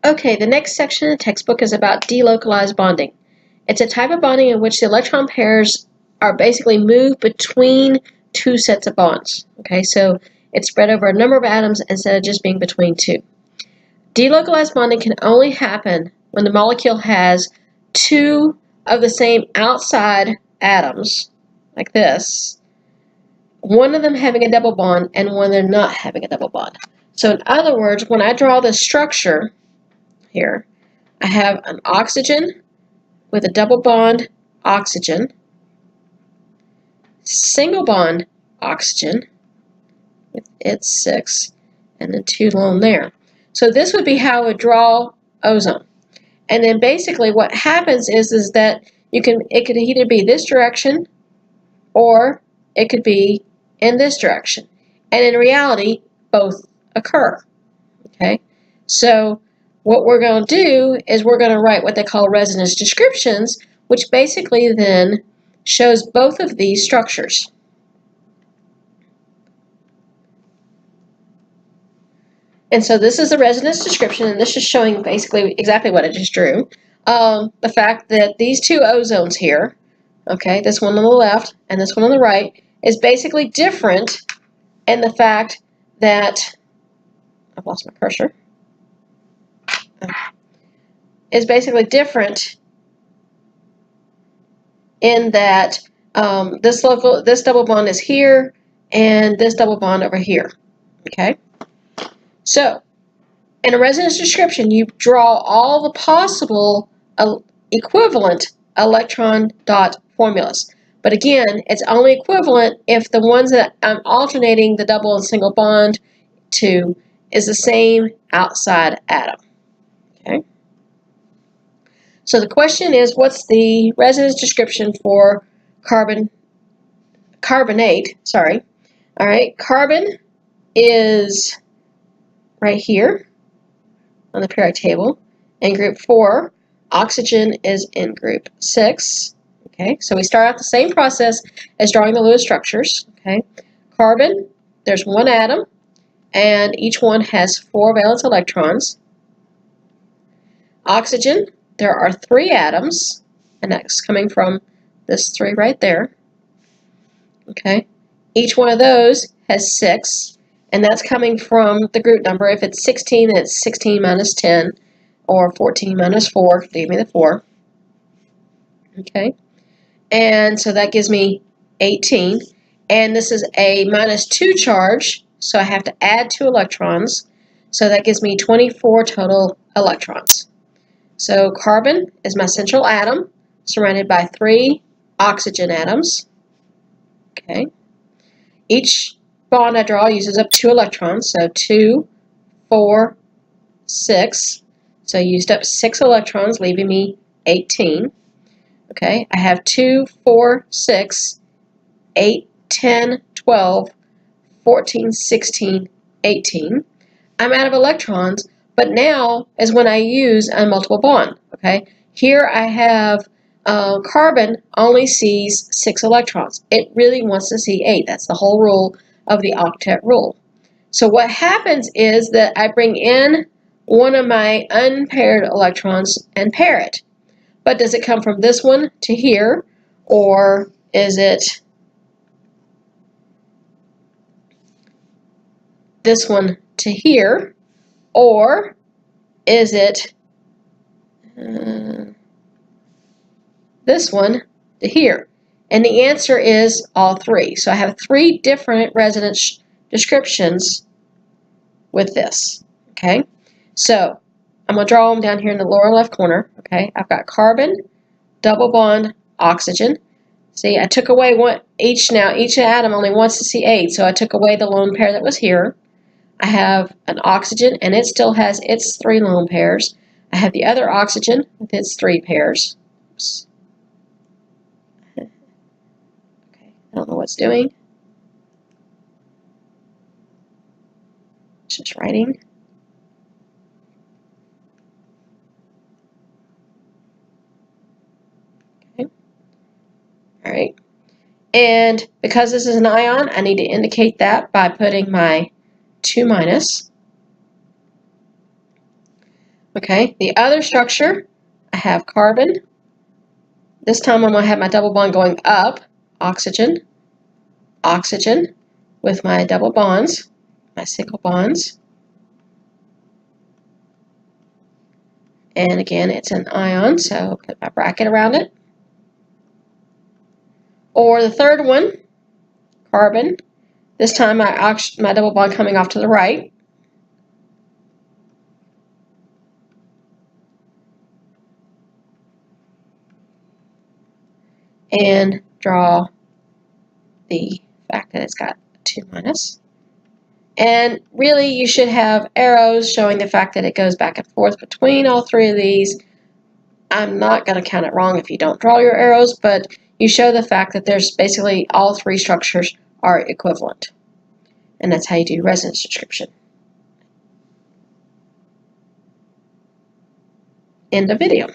Okay, the next section in the textbook is about delocalized bonding. It's a type of bonding in which the electron pairs are basically moved between two sets of bonds. Okay, so it's spread over a number of atoms instead of just being between two. Delocalized bonding can only happen when the molecule has two of the same outside atoms, like this, one of them having a double bond and one of them not having a double bond. So in other words, when I draw this structure here, I have an oxygen with a double bond oxygen, single bond oxygen with its 6, and then 2 lone there. So this would be how I would draw ozone. And then basically what happens is that it could either be this direction or it could be in this direction. And in reality, both occur. Okay? So what we're going to do is we're going to write what they call resonance descriptions, which basically then shows both of these structures. And so this is the resonance description, and this is showing basically exactly what I just drew. The fact that these two ozones here, okay, this one on the left and this one on the right, is basically different in the fact that, I've lost my cursor, is basically different in that this double bond is here and this double bond over here. Okay? So, in a resonance description, you draw all the possible equivalent electron dot formulas. But again, it's only equivalent if the ones that I'm alternating the double and single bond to is the same outside atom. Okay? So the question is, what's the resonance description for carbonate? Sorry. All right, carbon is right here on the periodic table in group 4. Oxygen is in group 6. Okay, so we start out the same process as drawing the Lewis structures. Okay, carbon, there's one atom, and each one has 4 valence electrons. Oxygen, there are 3 atoms, and that's coming from this 3 right there. Okay, each one of those has 6, and that's coming from the group number. If it's 16, then it's 16 minus 10, or 14 minus 4, give me the 4. Okay, and so that gives me 18, and this is a minus 2 charge, so I have to add 2 electrons, so that gives me 24 total electrons. So carbon is my central atom, surrounded by 3 oxygen atoms. Okay. Each bond I draw uses up 2 electrons, so 2, 4, 6. So I used up 6 electrons, leaving me 18. Okay, I have 2, 4, 6, 8, 10, 12, 14, 16, 18. I'm out of electrons, but now is when I use a multiple bond. Okay, here I have carbon only sees 6 electrons. It really wants to see 8. That's the whole rule of the octet rule. So what happens is that I bring in one of my unpaired electrons and pair it. But does it come from this one to here, or is it this one to here, or is it this one to here? And the answer is all 3. So I have 3 different resonance descriptions with this. Okay, so I'm going to draw them down here in the lower left corner. Okay, I've got carbon, double bond, oxygen. See, I took away one each now. Each atom only wants to see 8, so I took away the lone pair that was here. I have an oxygen, and it still has its 3 lone pairs. I have the other oxygen with its 3 pairs. Oops. Okay, I don't know what it's doing. It's just writing. All right, and because this is an ion, I need to indicate that by putting my 2 minus. Okay, the other structure, I have carbon. This time I'm going to have my double bond going up, oxygen, oxygen, with my double bonds, my single bonds. And again, it's an ion, so put my bracket around it. Or the third one, carbon. This time my double bond coming off to the right. And draw the fact that it's got 2 minus. And really, you should have arrows showing the fact that it goes back and forth between all 3 of these. I'm not going to count it wrong if you don't draw your arrows, but you show the fact that there's basically all 3 structures are equivalent. And that's how you do resonance description. End of video.